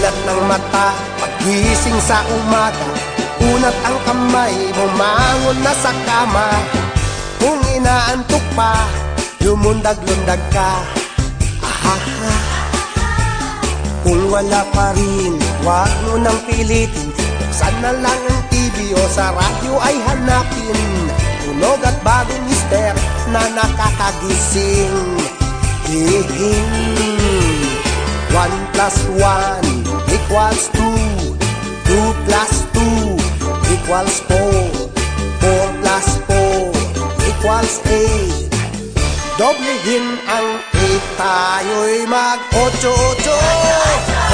Mulat ng mata, paggising sa umaga, unat ang kamay, bumangon na sa kama. Kung inaantok pa, lumundag-lundag ka. Ahaha. Kung wala pa rin, huwag mo nang pilitin. Buksan na lang ang TV o sa radyo ay hanapin. Tunog at bagong mister na nakakagising. Hihing 1 plus 1 equals 2. 2 plus 2 equals 4. 4 plus 4 equals 8. Doblehin ang 8, tayo'y mag-8-8.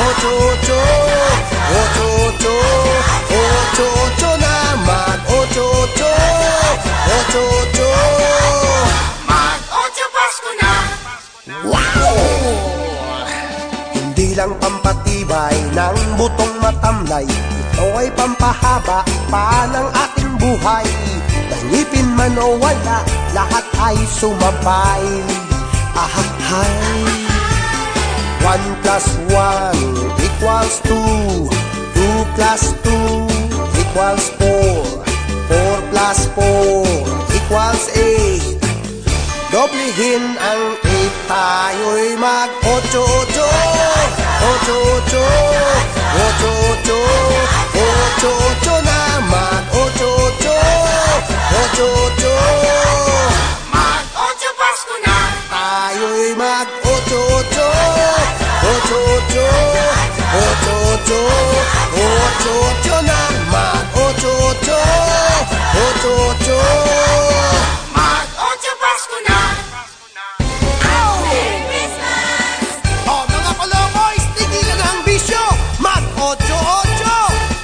8-8 8-8 8-8 na mag-8-8. 8-8 mag-8 Pasko na. Wow! Hindi lang pampatibay ng butong matamlay, ito ay pampahaba pa ng ating buhay. Ngipin man o wala, lahat ay sumabay. Ahahay. 1 plus 1 equals 2. 2 plus 2 equals 4. 4 plus 4 equals 8. Doblehin ang 8, tayo'y mag-8-8. 8-8 8-8 8-8 na mag-8-8. 8-8 mag-8 Pasko na. tayo'y mag-8-8. 8-8 8-8 8-8 na mag-8-8. 8-8 mag-8 Pasko na. Merry Christmas! Oh, mga kolokoys, tigilan ang bisyo. Mag-8-8.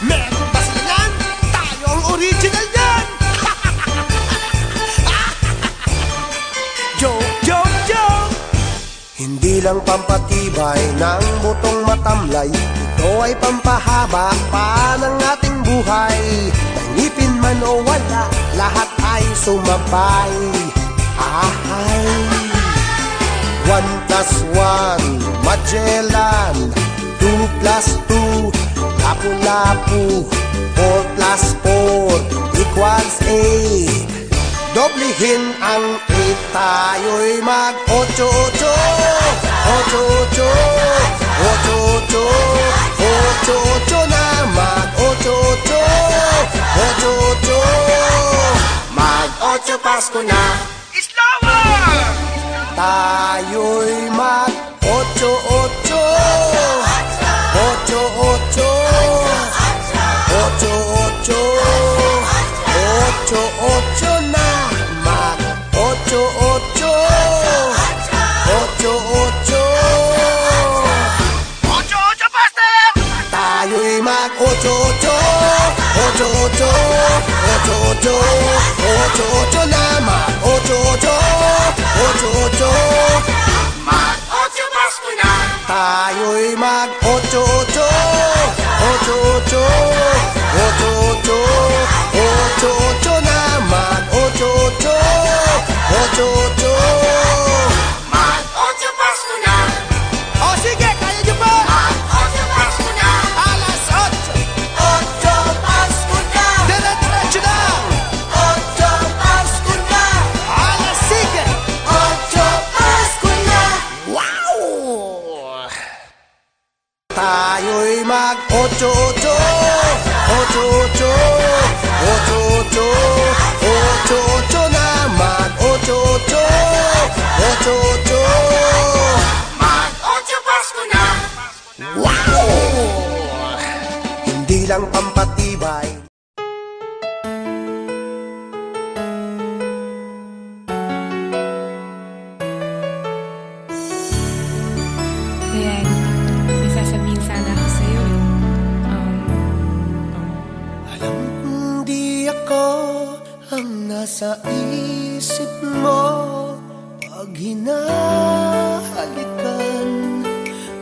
Meron ba sila yan? Tayo ang original yan. Joke, joke, joke. Hindi lang pampatibay ng butong matamlay, ito ay pampahaba pa ng ating buhay. Ngipin man o wala, lahat ay sumabay. Ahay. 1 plus 1 Magellan. 2 plus 2 Lapu-Lapu. 4 plus 4 equals 8. Doblehin ang 8, tayo'y mag-8-8. 8-8 8-8 8-8 na mag-8-8. 8-8 mag-8 Pasko na. Slower! Tayo'y mag-8-8. 8-8 8-8 8-8 na mag-8-8. 8-8 8 Pastor! tayo'y mag-8-8. 8-8 8-8 8-8 na mag-8-8. 8-8 mag-8 Pasko na. tayo'y mag-8-8. 8-8 8-8 8-8 na mag-8-8. 8-8 mag-8 Pasko na. O sige, kaya nyo ba? Mag-8 Pasko na. Alas 8 8 Pasko na. dire-diretso lang. 8 Pasko na. Alas sige. 8 Pasko na. Wow! Tayo'y mag-8-8. 8-8 8-8 8-8 na mag-8-8. 8-8 mag-8 Pasko na. Wow! Hindi lang pampatibay. Ayan, may sasabihin sana ako sa'yo eh. Alam kong di ako ang nasa isip mo pag hinahalikan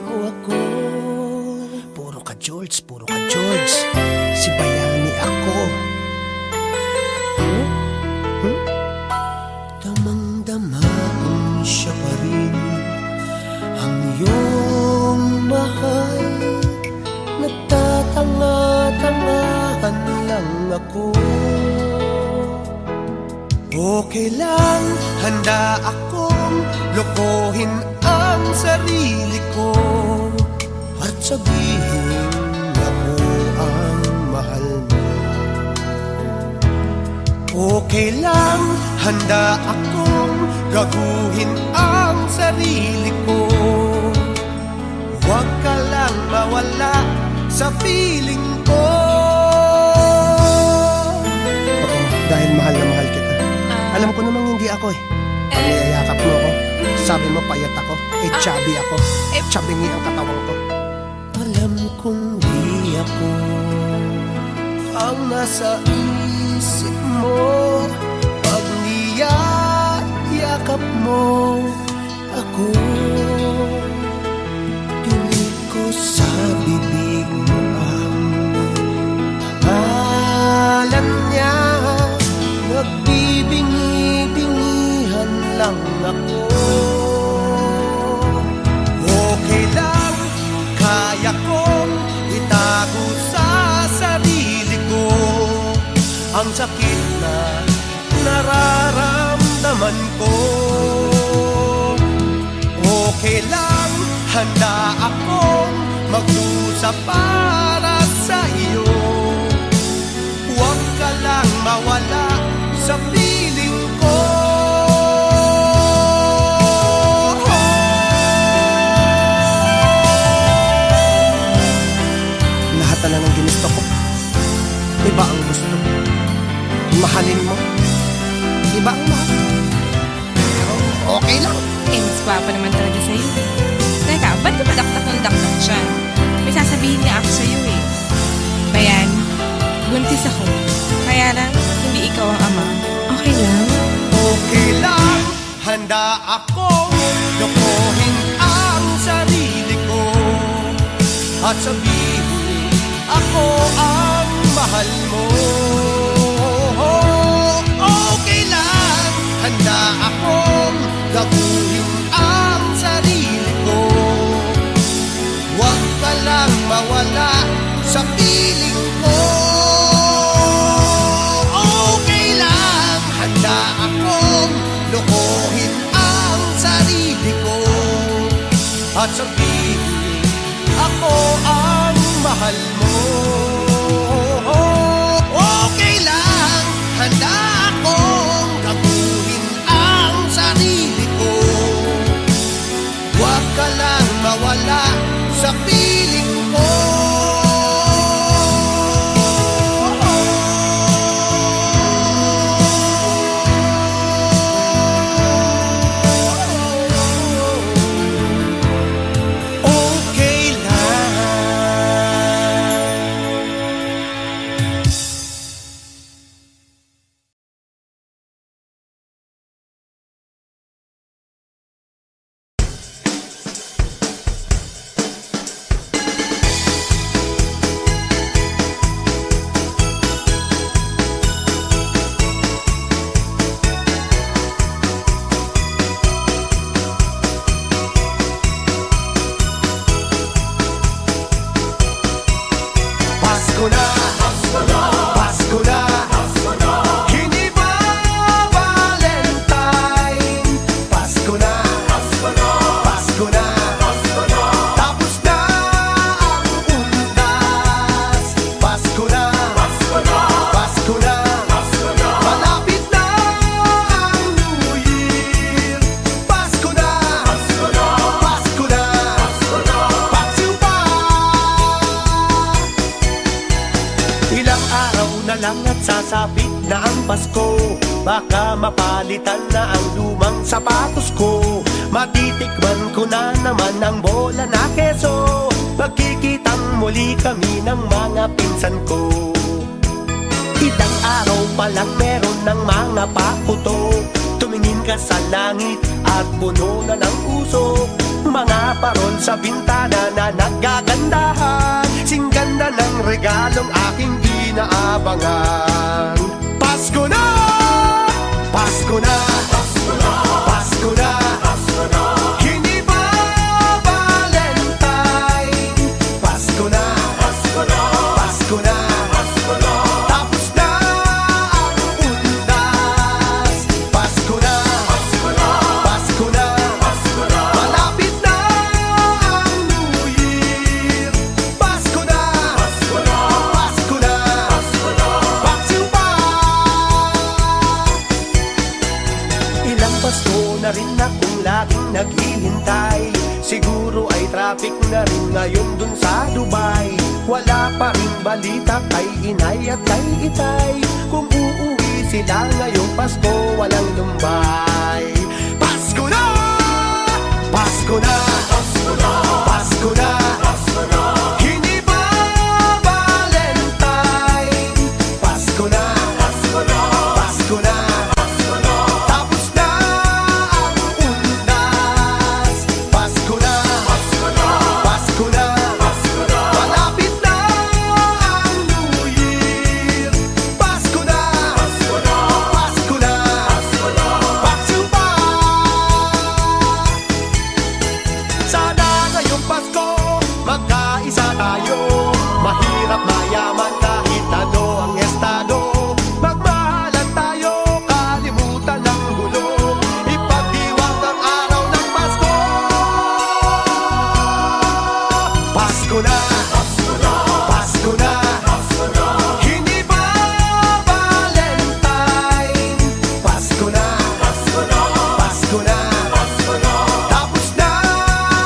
mo ako. Puro ka George, si bayani ako. Damang-dama kong siya pa rin ang iyong mahal. Parangahan lang ako. Okay lang, handa akong lokohin ang sarili ko at sabihin ako ang mahal mo. Okay lang, handa akong gaguhin ang sarili ko. Huwag ka lang mawala sa feeling ko. Oo, dahil mahal na mahal kita. Alam ko namang hindi ako eh. Pag niyayakap mo ako, sabi mo payat ako, chubby ako, chubby ang katawan ko. Alam kong di ako ang nasa isip mo pag niyayakap mo ako. Dinig ko sa bibig mo ang pangalan niya. Nagbibingi-bingihan lang ako. Okay lang, kaya kong itago sa sarili ko ang sakit na nararamdaman ko. Okay lang, handa akong magdusa para sa iyo. Huwag ka lang mawala sa feeling ko. Lahat na lang ang ginusto ko, iba ang gusto. Mahalin mo, iba ang mahal. Pero okay lang. Mas pa naman talaga sa'yo. Teka, ba't ka padaktak ng daktak siya? May sasabihin niya ako sa'yo eh. Bayan, buntis ako. Kaya lang, hindi ikaw ang ama. Okay lang? Okay lang, handa akong lokohin ang sarili ko at sabihin ako ang mahal mo. Okay lang, handa akong gaguhin ang sarili ko. Huwag ka lang mawala sa piling ko. Okay lang, handa akong lokohin ang sarili ko at sabihin ako ang mahal mo. Okay lang, handa akong gaguhin ang sarili ko. Huwag ka lang mawala sa piling ko. Sasabit na ang Pasko, baka mapalitan na ang lumang sapatos ko. Matitikman ko na naman ang bola na keso, magkikitang muli kami ng mga pinsan ko. Ilang araw pa lang meron ng mga pakuto, tumingin ka sa langit at puno na ng usok. Mga parol sa bintana na nagagandahan, singganda ng regalong aking inaabangan. Pasko na! Pasko na! Pasko na! Pasko na! Pasko na! Hindi ba Valentine? Pasko na! Pasko na! Pasko na! naghihintay. Siguro ay traffic na rin ngayon dun sa Dubai. Wala pa rin balita kay inay at kay itay, kung uuwi sila ngayong Pasko, walang lumbay. Pasko na! Pasko na! Pasko na! Pasko na! Pasko na! Hindi ba Valentine? Pasko na! Pasko na! Pasko na! Pasko na! Tapos na ang undas. Pasko na! Pasko na! Pasko na! Pasko na! Malapit na ang New Year. Pasko na! Pasko na! Pasko na! Pasko na! Pasko pa! Sana ngayong Pasko magkaisa tayo. Mahirap mayaman kahit ano ang estado. Magmahalan tayo, kalimutan ang gulo. Ipagdiwang ang araw ng Pasko. Pasko na! Pasko na! Pasko na! Pasko na! Hindi ba Valentine? Pasko na! Pasko na! Pasko na! Pasko na! Tapos na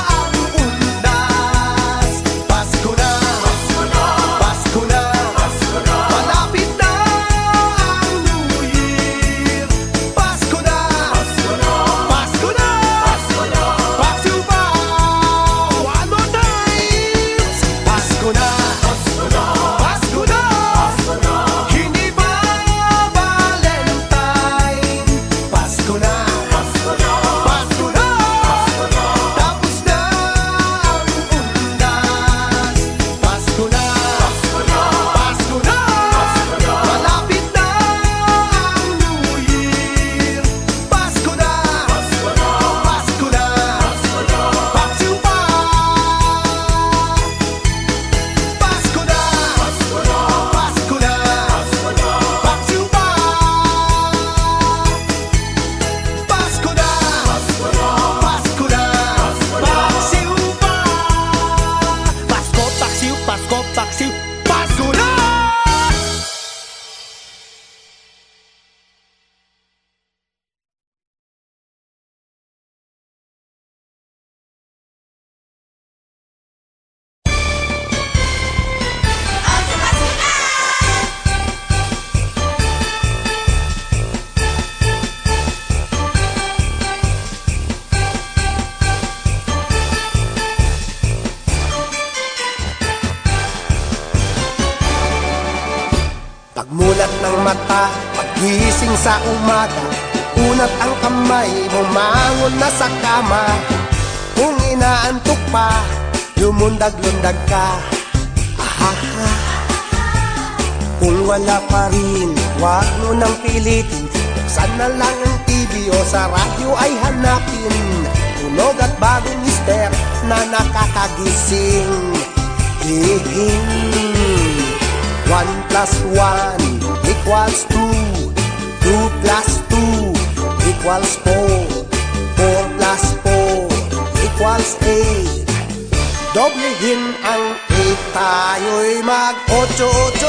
ang undas. Pasko na! Pasko na! Pasko na! Pasko na! Malapit na ang New Year. Pasko na! Pasko na! Pasko na! Pasko na! Pasko pa! One more time! Pasko na! Pasko na! Pasko na! Pasko na! Hindi ba Valentine? Pasko na! Pasko na! Pasko na! Pasko na! Tapos na ang undas. Pasko na! Pasko na! Pasko na! Pasko na! Malapit na ang New Year. Pasko na! Pasko na! Pasko na! Pasko na! Pasko pa! Pasko na! Pasko na! Pasko na! Pasko na! Pasko pa! Pasko na! Pasko na! Pasko na! Paksiw pa! Pasko, paksiw, Pasko, paksiw, Pasko na! Pagmulat ng mata, paggising sa umaga, unat ang kamay, bumangon na sa kama. Kung inaantok pa, lumundag-lundag ka. Ahaha. Kung wala pa rin, wag mo nang pilitin. Buksan na lang ang TV o sa radyo ay hanapin. Tunog at bagong mister na nakakagising. Hihing. 1 plus 1 equals 2. 2 plus 2 equals 4. 4 plus 4 equals 8. Doblehin ang 8, tayo'y mag-8-8.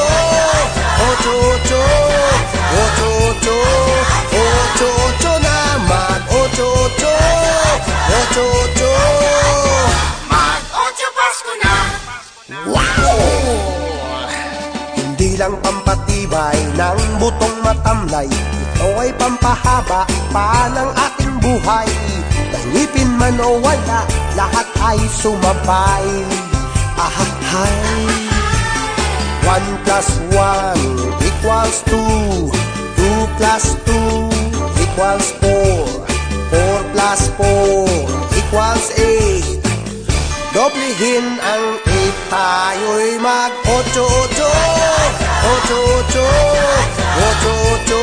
8-8. 8-8. 8-8 na mag-8-8. 8-8. Mag-8 Pasko na! Wow! Hindi lang pampatibay ng butong matamlay, ito ay pampahaba pa ng ating buhay. Ngipin man o wala, lahat ay sumabay. Ahahay. 1 plus 1 equals 2. 2 plus 2 equals 4. 4 plus 4 equals 8. Doblehin ang 8, tayo'y mag-8-8. 8-8. 8-8.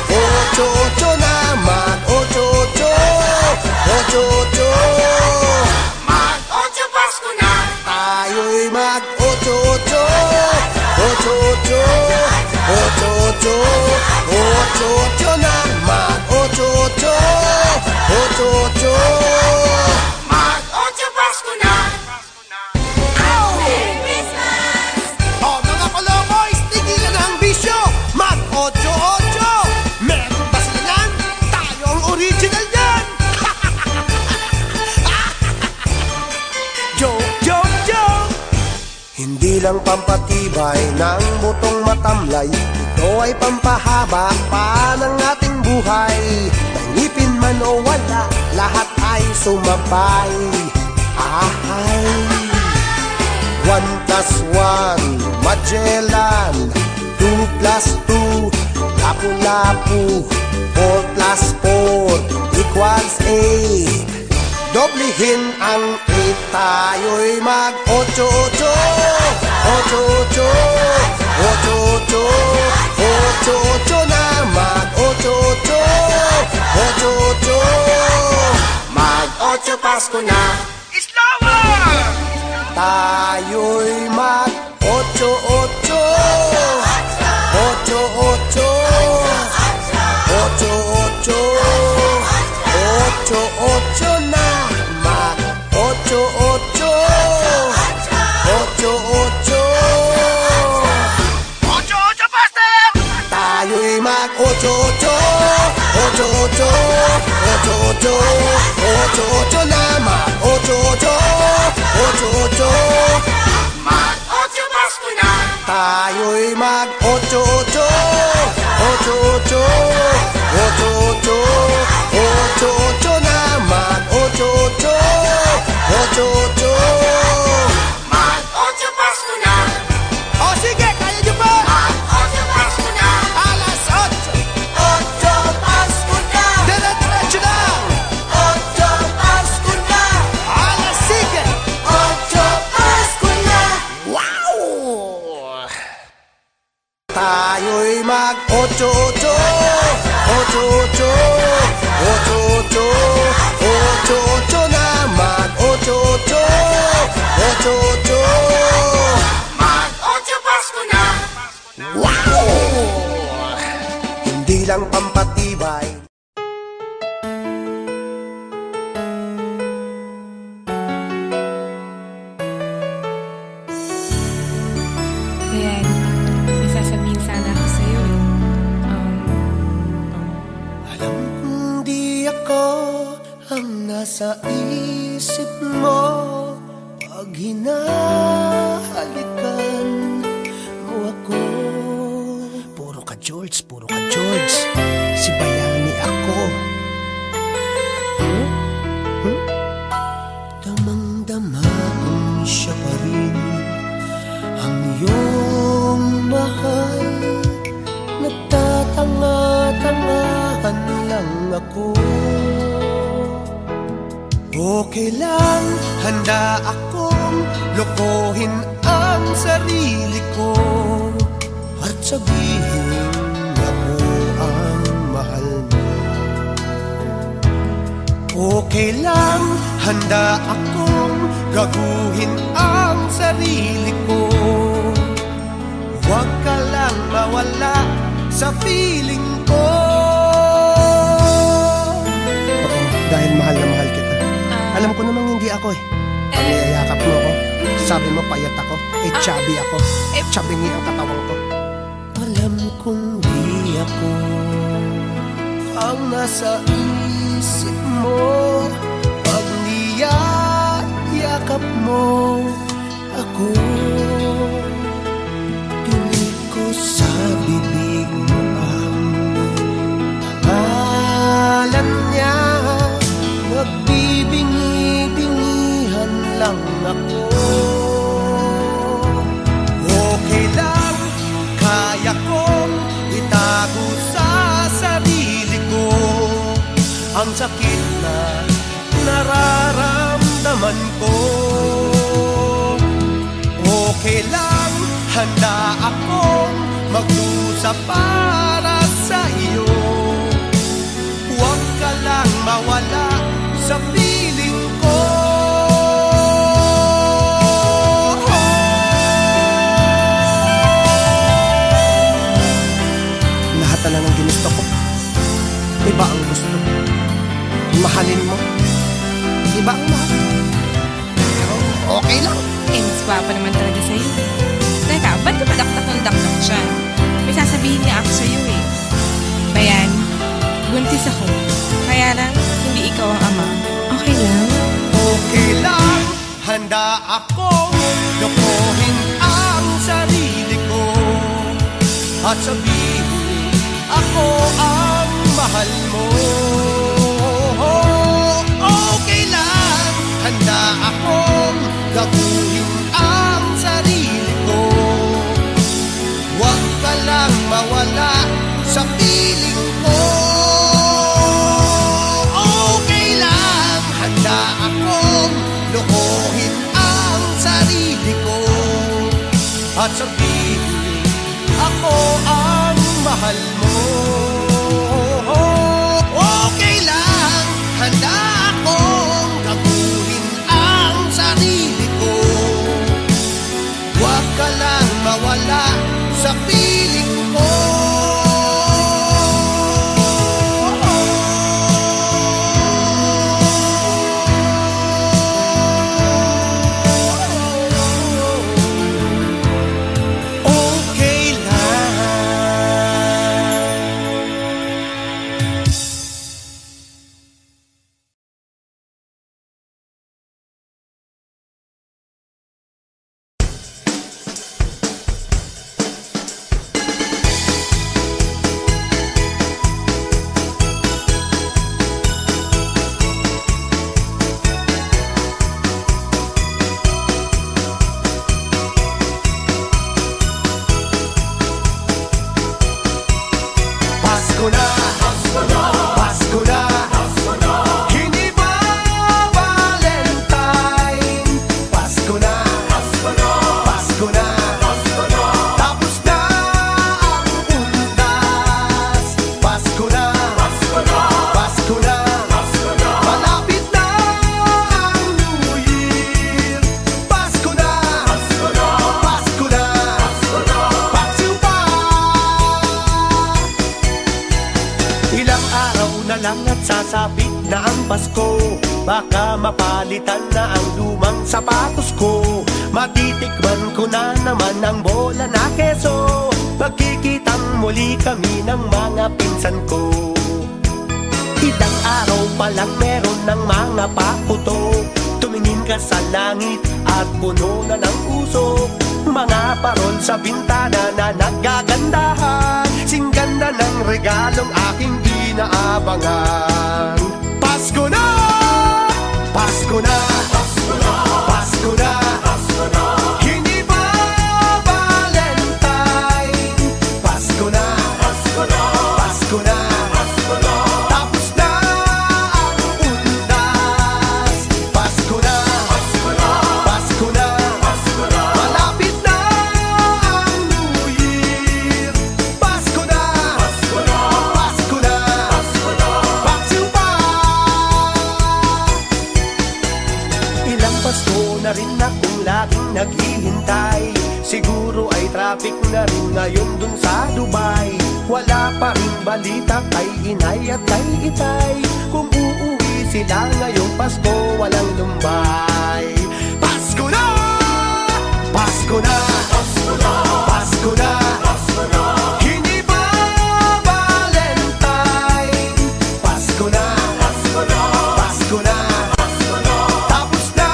8-8 na mag-8-8. 8-8. Mag-8 Pasko na! Tayo'y mag-8-8. 8-8. 8-8. 8-8 na mag-8-8. 8-8. Mag-8 Pasko na! Oh Hindi lang pampatibay ng butong matamlay, ito ay pampahaba pa ng ating buhay. May ngipin man o wala, lahat ay sumabay. Ahay 1+1, Magellan. 2+2, Lapu-Lapu. 4+4 equals 8. Doblihin ang 8, tayo'y mag-8-8. 8-8, 8-8, 8-8 na, mag-8-8. 8-8, Mag-8 Pasko na. tayo'y mag-8-8. 8-8, 8-8, 8-8 na, mag-8-8. 8-8, tayo'y mag-8-8. 8-8, 8-8, 8-8 na, mag-8-8. 8-8, Mag-8 Pasko na. tayo'y mag-8-8. 8-8, 8-8, 8-8 na, mag-8-8. 8-8. Mag-8 Pasko na. O sige, kaya nyo ba? Mag-8 Pasko na. Alas 8, 8 Pasko na. diretso lang. 8 Pasko na. Alas sige. 8 Pasko na. Wow! Tayo'y mag-8-8. 8-8, 8-8, 8-8 na, mag-8-8. 8-8. Mag-8 Pasko na. Wow! Hindi lang pampatibay. Ayan, may sasabihin sana ako sa'yo eh. Alam kong di ako ang nasa isip mo pag hinahalikan mo ako. Puro ka George, puro ka George. Si Bayani ako. Damang-dama kong siya pa rin ang iyong mahal. Nagtatanga-tangahan lang ako. Okay lang, handa akong lokohin ang sarili ko at sabihin ako ang mahal mo. Okay lang, handa akong gaguhin ang sarili ko. Huwag ka lang mawala sa feeling ko. Oo, dahil mahal na mahal kita. Alam ko namang hindi ako eh. Pag niyayakap mo ako, sabi mo payat ako, chubby ako. Chubby ang katawan ko. Alam kong di ako ang nasa isip mo pag niyayakap mo ako. Pinig ko sa bibig mo ang pangalan niya. Nagbibingi-bingihan lang ako. Okay lang, kaya kong itago sa sarili ko ang sakit na nararamdaman ko. Okay lang, handa akong magdusa para sa iyo. Huwag ka lang mawala sa feeling ko. Lahat na lang ang ginusto ko, iba ang gusto. Mahalin mo, iba ang mahal. Pero okay lang. Mas pa naman talaga sa'yo. Teka, ba't ka padaktak ng daktak siya? May sasabihin niya ako sa'yo eh. Bayan, buntis ako. Kaya lang, hindi ikaw ang ama. Okay lang? Okay lang, handa akong lokohin at sabihin ako ang mahal mo. Okay lang, handa akong gabuhin ang sarili ko. Huwag ka lang mawala sa piling ko. Okay lang, handa akong lokohin ang sarili ko at sabihin ako ang mahal mo. Okay lang, handa akong gabuhin ang sarili ko. Huwag ka lang mawala sa piling ko. Sasabit na ang Pasko, baka mapalitan na ang lumang sapatos ko. Matitikman ko na naman ang bola na keso, magkikitang muli kami ng mga pinsan ko. Ilang araw pa lang meron ng mga pakuto, tumingin ka sa langit at puno na ng usok. Mga parol sa bintana na nagagandahan, singganda ng regalong aking inaabangan. Pasko na! Pasko na! Pasko na! Pasko na! Pasko na! Hindi pa Valentine. Pasko na! Pasko na! Pasko na! Pasko na! Tapos na ang undas. Pasko na! Pasko na! Pasko na! Pasko na! Malapit na ang New Year. Pasko na! Pasko na! Pasko na! Pasko na! Pasko pa! Ilang Pasko na rin akong laging naghihintay. Siguro ay traffic na rin ngayon dun sa Dubai. Wala pa rin balita kay inay at kay itay, kung uuwi sila ngayong Pasko walang lumbay. Pasko na! Pasko na! Pasko na! Pasko na! Pasko na! Hindi pa Valentine. Pasko na! Pasko na! Pasko na! Pasko na! Tapos na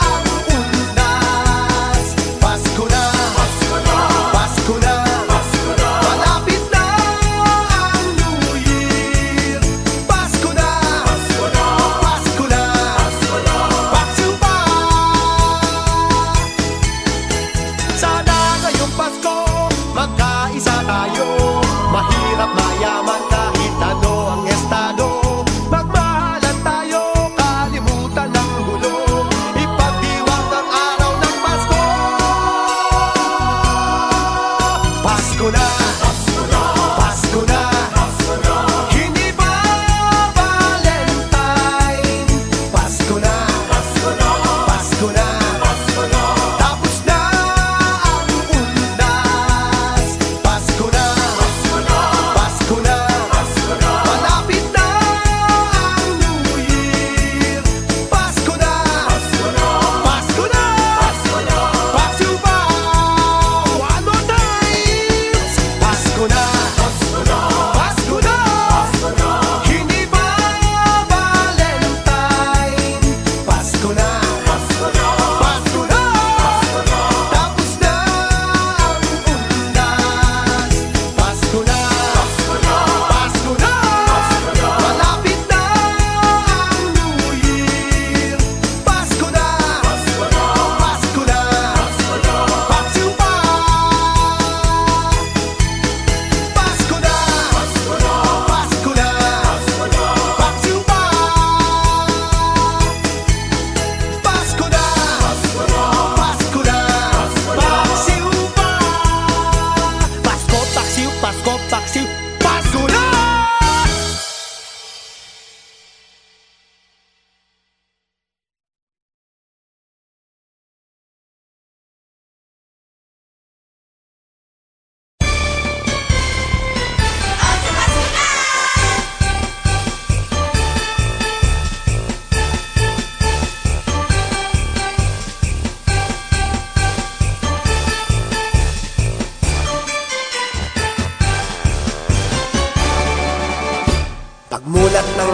ang undas. Pasko na! Pasko na! Pasko na! Pasko na! Malapit na ang New Year. Pasko na! Pasko na! Pasko na!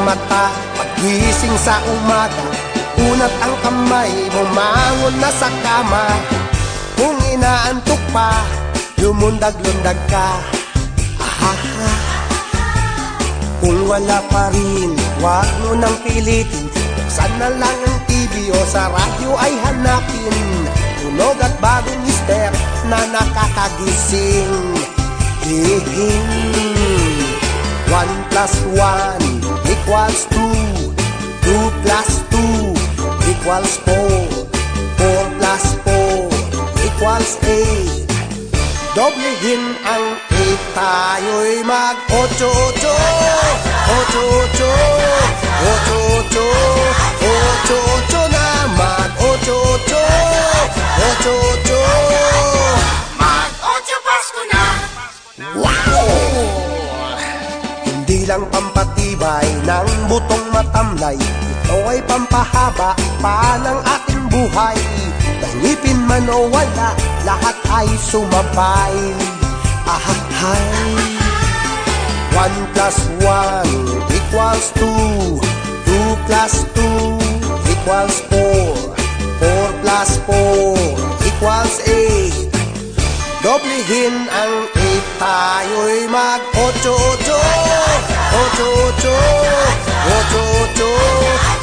mata, pagising sa umaga, unat ang kamay, bumangon na sa kama. Kung inaantok pa, lumundag-lundag ka. Ahaha. Kung wala pa rin, wag mo nang pilitin. Buksan na lang ang TV o sa radyo ay hanapin. Tunog at bagong mister na nakakagising. Hihing 1 plus 1 equals 2. 2 plus 2 equals 4. 4 plus 4 equals 8. Doblehin ang 8, tayo'y mag-8-8. 8-8, 8-8, 8-8 na mag-8-8. 8-8, Mag-8 Pasko na. wow! Hindi lang pampatibay ng butong matamlay, ito ay pampahaba pa ng ating buhay. Ngipin man o wala, lahat ay sumabay. Ahahay. 1 plus 1 equals 2. 2 plus 2 equals 4. 4 plus 4 equals 8. Doblehin ang 8, tayo'y mag-8-8. 8-8, 8-8,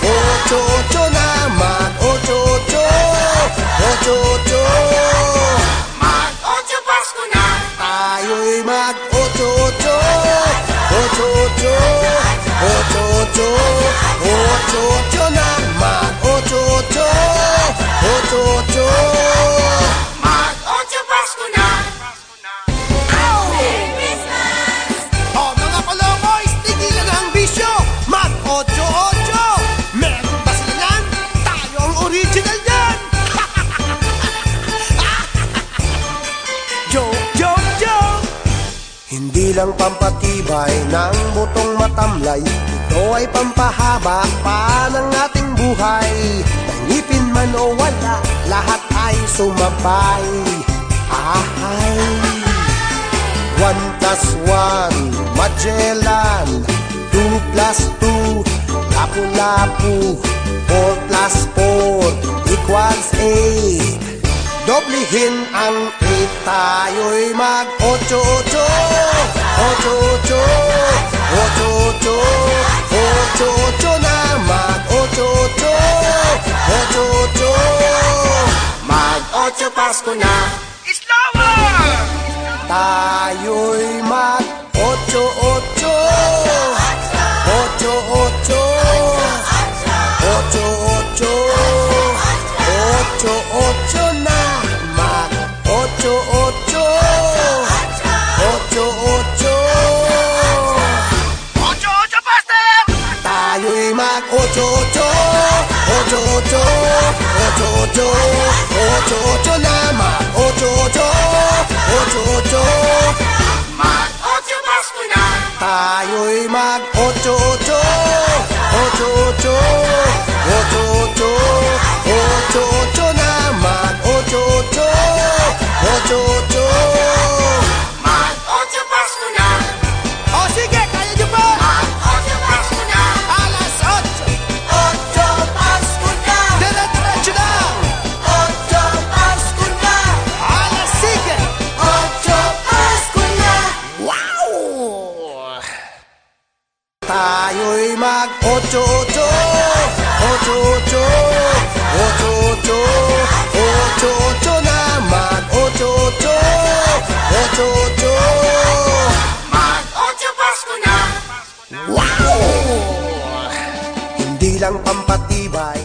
8-8 na mag-8-8. 8-8, Mag-8 Pasko na. tayo'y mag-8-8. 8-8, 8-8, 8-8 na mag-8-8. 8-8, Mag-8 Pasko na. Merry Christmas! oh mga koloboys, tigilan ang bisyo. Mag-8-8. Meron ba sila yan? Tayo ang original yan. Joke, joke, joke. Hindi lang pampatibay ng butong matamlay, ito ay pampahaba pa ng ating buhay. Nangipin man o wala, lahat ay sumabay. Ahay. 1 plus 1, Magellan. 2 plus 2, Lapu-Lapu. 4 plus 4 equals 8. Doblehin ang 8, tayo'y mag-8-8. 8-8, 8-8, 8-8 na mag-8-8. 8-8, Mag-8 Pasko na. tayo'y mag-8-8. 8-8, 8-8, 8-8 na mag-8-8. 8-8, tayo'y mag-8-8. 8-8, 8-8, 8-8 na mag-8-8. 8-8, Mag-8 Pasko na. tayo'y mag-8-8. 8-8, 8-8, 8-8 na mag-8-8. 8-8, Mag-8 Pasko na. o sige, kaya nyo ba? Mag-8 Pasko na. Alas 8, 8 Pasko na. diretso lang. 8 Pasko na. Alas 7, 8 Pasko na. wow! Tayo'y mag-8-8. 8-8, 8-8, 8-8 na mag-8-8. 8-8, Mag-8 Pasko na. wow! Hindi lang pampatibay